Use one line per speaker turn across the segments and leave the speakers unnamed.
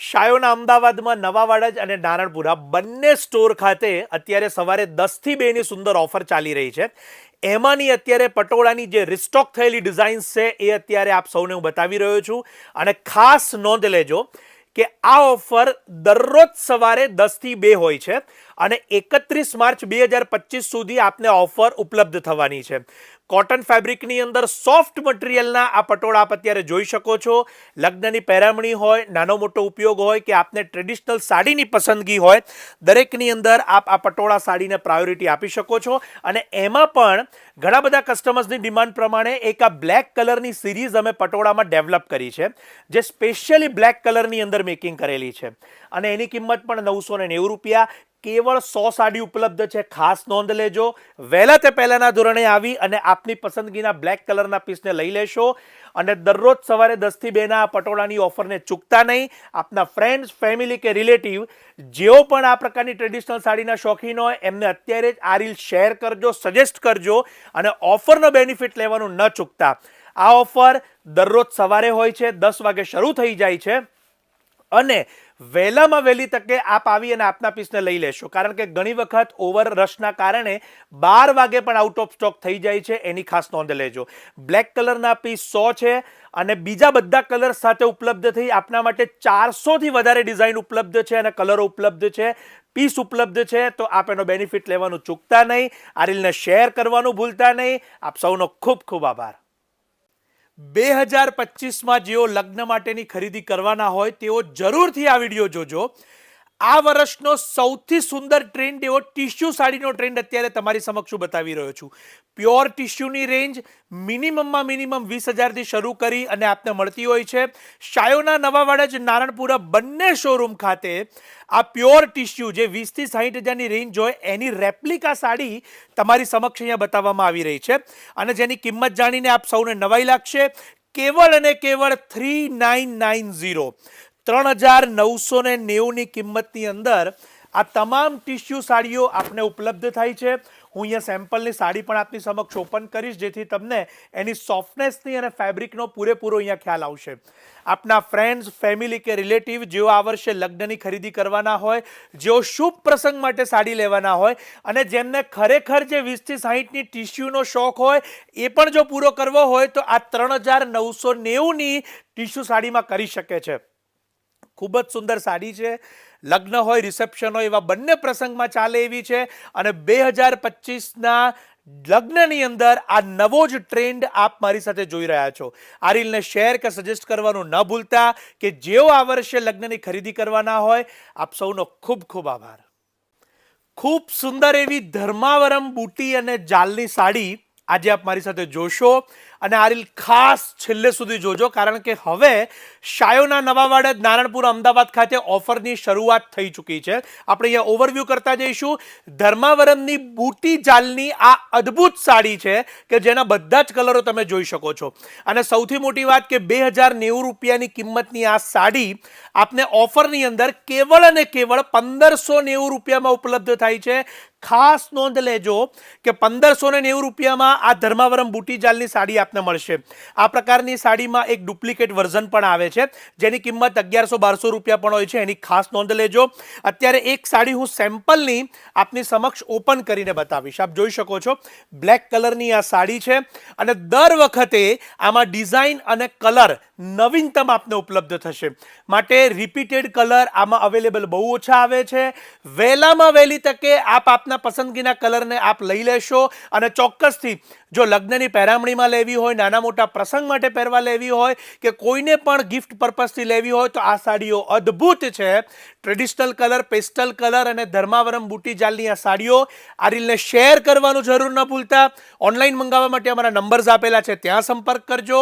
શાયોના અમદાવાદમાં નવાવાડા અને નારણપુરા બંને સ્ટોર ખાતે અત્યારે સવારે 10 થી 2 ની સુંદર ઓફર ચાલી રહી છે. એમાંની અત્યારે પટોળાની જે રિસ્ટોક થયેલી ડિઝાઇન્સ છે એ અત્યારે આપ સૌને હું બતાવી રહ્યો છું. અને ખાસ નોંધ લેજો કે આ ઓફર દરરોજ સવારે 10 થી 2 હોય છે અને 31 માર્ચ 2025 સુધી આપને ઓફર ઉપલબ્ધ થવાની છે. કોટન ફેબ્રિકની અંદર સોફ્ટ મટીરિયલના આ પટોળા આપ અત્યારે જોઈ શકો છો. લગ્નની પહેરામણી હોય, નાનો મોટો ઉપયોગ હોય કે આપને ટ્રેડિશનલ સાડીની પસંદગી હોય, દરેકની અંદર આપ આ પટોળા સાડીને પ્રાયોરિટી આપી શકો છો. અને એમાં પણ ઘણા બધા કસ્ટમર્સની ડિમાન્ડ પ્રમાણે એક આ બ્લેક કલરની સિરીઝ અમે પટોળામાં ડેવલપ કરી છે, જે સ્પેશિયલી બ્લેક કલરની અંદર મેકિંગ કરેલી છે અને એની કિંમત પણ 990 રૂપિયા. કેવળ 100 સાડી ઉપલબ્ધ છે. ખાસ નોંધ લેજો, વહેલા તે પહેલાના ધોરણે આવી અને આપની પસંદગીના બ્લેક કલરના પીસને લઈ લેશો. અને દરરોજ સવારે 10 થી 2 ના પટોળાની ઓફરને ચૂકતા નહીં. આપના ફ્રેન્ડ્સ, ફેમિલી કે રિલેટિવ જેઓ પણ આ પ્રકારની ટ્રેડિશનલ સાડીના શોખીન હોય એમને અત્યારે જ આ રીલ શેર કરજો, સજેસ્ટ કરજો અને ઓફરનો બેનિફિટ લેવાનું ન ચૂકતા. આ ઓફર દરરોજ સવારે હોય છે, 10 વાગે શરૂ થઈ જાય છે અને વહેલામાં વહેલી તકે આપ આવી અને આપના પીસને લઈ લેશો. કારણ કે ઘણી વખત ઓવર રશના કારણે 12 વાગે પણ આઉટ ઓફ સ્ટોક થઈ જાય છે, એની ખાસ નોંધ લેજો. બ્લેક કલરના પીસ 100 છે અને બીજા બધા કલર સાથે ઉપલબ્ધ થઈ આપના માટે 400 થી વધારે ડિઝાઇન ઉપલબ્ધ છે અને કલરો ઉપલબ્ધ છે, પીસ ઉપલબ્ધ છે. તો આપ એનો બેનિફિટ લેવાનું ચૂકતા નહીં. આ રીલને શેર કરવાનું ભૂલતા નહીં. આપ સૌનો ખૂબ ખૂબ આભાર. 2025માં જેઓ લગ્ન માટેની ખરીદી કરવાના હોય તેઓ જરૂરથી આ વિડીયો જોજો. આ વર્ષનો સૌથી સુંદર ટ્રેન્ડ એવો ટિશ્યુ સાડીનો ટ્રેન્ડ અત્યારે તમારી સમક્ષ બતાવી રહ્યો છું. પ્યોર ટિશ્યુની રેન્જ મિનિમમમાં મિનિમમ 20,000થી શરૂ કરી અને આપને મળતી હોય છે. શાયોના નવાવાડા જ નારણપુરા બંને શોરૂમ ખાતે આ પ્યોર ટિશ્યુ જે 20 થી 60,000ની રેન્જ હોય એની રેપ્લિકા સાડી તમારી સમક્ષ અહીંયા બતાવવામાં આવી રહી છે અને જેની કિંમત જાણીને આપ સૌને નવાઈ લાગશે. કેવળ અને કેવળ 3990 3990ની કિંમતની અંદર આ તમામ ટિશ્યુ સાડીઓ આપને ઉપલબ્ધ થાય છે. હું અહીંયા સેમ્પલની સાડી પણ આપની સમક્ષ ઓપન કરીશ જેથી તમને એની સોફ્ટનેસની અને ફેબ્રિકનો પૂરેપૂરો અહીંયા ખ્યાલ આવશે. આપના ફ્રેન્ડ્સ, ફેમિલી કે રિલેટિવ જેઓ આ વર્ષે લગ્નની ખરીદી કરવાના હોય, જેઓ શુભ પ્રસંગ માટે સાડી લેવાના હોય અને જેમને ખરેખર જે 20 થી 60ની ટિશ્યુનો શોખ હોય એ પણ જો પૂરો કરવો હોય તો આ 3990ની ટિશ્યુ સાડીમાં કરી શકે છે. ખૂબ જ સુંદર સાડી છે. લગ્ન હોય, રિસેપ્શન હોય, એવા બંને પ્રસંગમાં ચાલે એવી છે અને 2025ના લગ્નની અંદર આ નવો જ ટ્રેન્ડ આપ મારી સાથે જોઈ રહ્યા છો. આ રીલને શેર કે સજેસ્ટ કરવાનું ન ભૂલતા કે જેઓ આ વર્ષે લગ્નની ખરીદી કરવાના હોય. આપ સૌનો ખૂબ ખૂબ આભાર. ખૂબ સુંદર એવી ધર્માવરમ બુટી અને જાલની સાડી આજે આપ મારી સાથે જોશો અને આ રીલ ખાસ છેલ્લે સુધી જોજો કારણ કે હવે શાયોના નવાવાડા નારણપુરા અમદાવાદ ખાતે ઓફરની શરૂઆત થઈ ચૂકી છે. આપણે અહીંયા ઓવરવ્યૂ કરતા જઈશું. ધર્માવરમની બુટી જાલની આ અદ્ભુત સાડી છે કે જેના બધા જ કલરો તમે જોઈ શકો છો અને સૌથી મોટી વાત કે 2090 રૂપિયાની કિંમતની આ સાડી આપને ઓફરની અંદર કેવળ અને કેવળ 1590 રૂપિયામાં ઉપલબ્ધ થાય છે. ખાસ નોંધ લેજો કે 1590 રૂપિયામાં આ ધર્માવરમ બુટી જાલની સાડી આપને મળશે. આ પ્રકારની સાડીમાં એક ડુપ્લિકેટ વર્ઝન પણ આવે છે જેની કિંમત 1100-1200 રૂપિયા પણ હોય છે. એની ખાસ નોંધ લેજો. અત્યારે એક સાડી હું સેમ્પલની આપની સમક્ષ ઓપન કરીને બતાવીશ. આપ જોઈ શકો છો બ્લેક કલરની આ સાડી છે અને દર વખતે આમાં ડિઝાઇન અને કલર નવીનતમ આપને ઉપલબ્ધ થશે. માટે રિપીટેડ કલર આમાં અવેલેબલ બહુ ઓછા આવે છે. વહેલામાં વહેલી તકે આપના પસંદગીના કલરને આપ લઈ લેશો અને ચોક્કસથી જો લગ્નની પહેરામણીમાં લેવી હોય, નાના મોટા પ્રસંગ માટે પહેરવા લેવી હોય કે કોઈને પણ ગિફ્ટ પર્પઝથી લેવી હોય તો આ સાડીઓ અદ્ભુત છે. ટ્રેડિશનલ કલર, પેસ્ટલ કલર અને ધર્માવરમ બુટી જાલની આ સાડીઓ. આ રીલને શેર કરવાનું જરૂર ન ભૂલતા. ઓનલાઈન મંગાવવા માટે અમારા નંબર્સ આપેલા છે, ત્યાં સંપર્ક કરજો.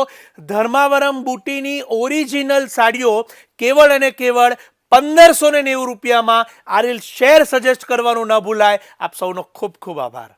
ધર્માવરમ બુટીની ઓરિજિનલ સાડીઓ કેવળ અને કેવળ 1590 રૂપિયામાં. આ રીલ શેર સજેસ્ટ કરવાનું ન ભૂલાય. આપ સૌનો ખૂબ ખૂબ આભાર.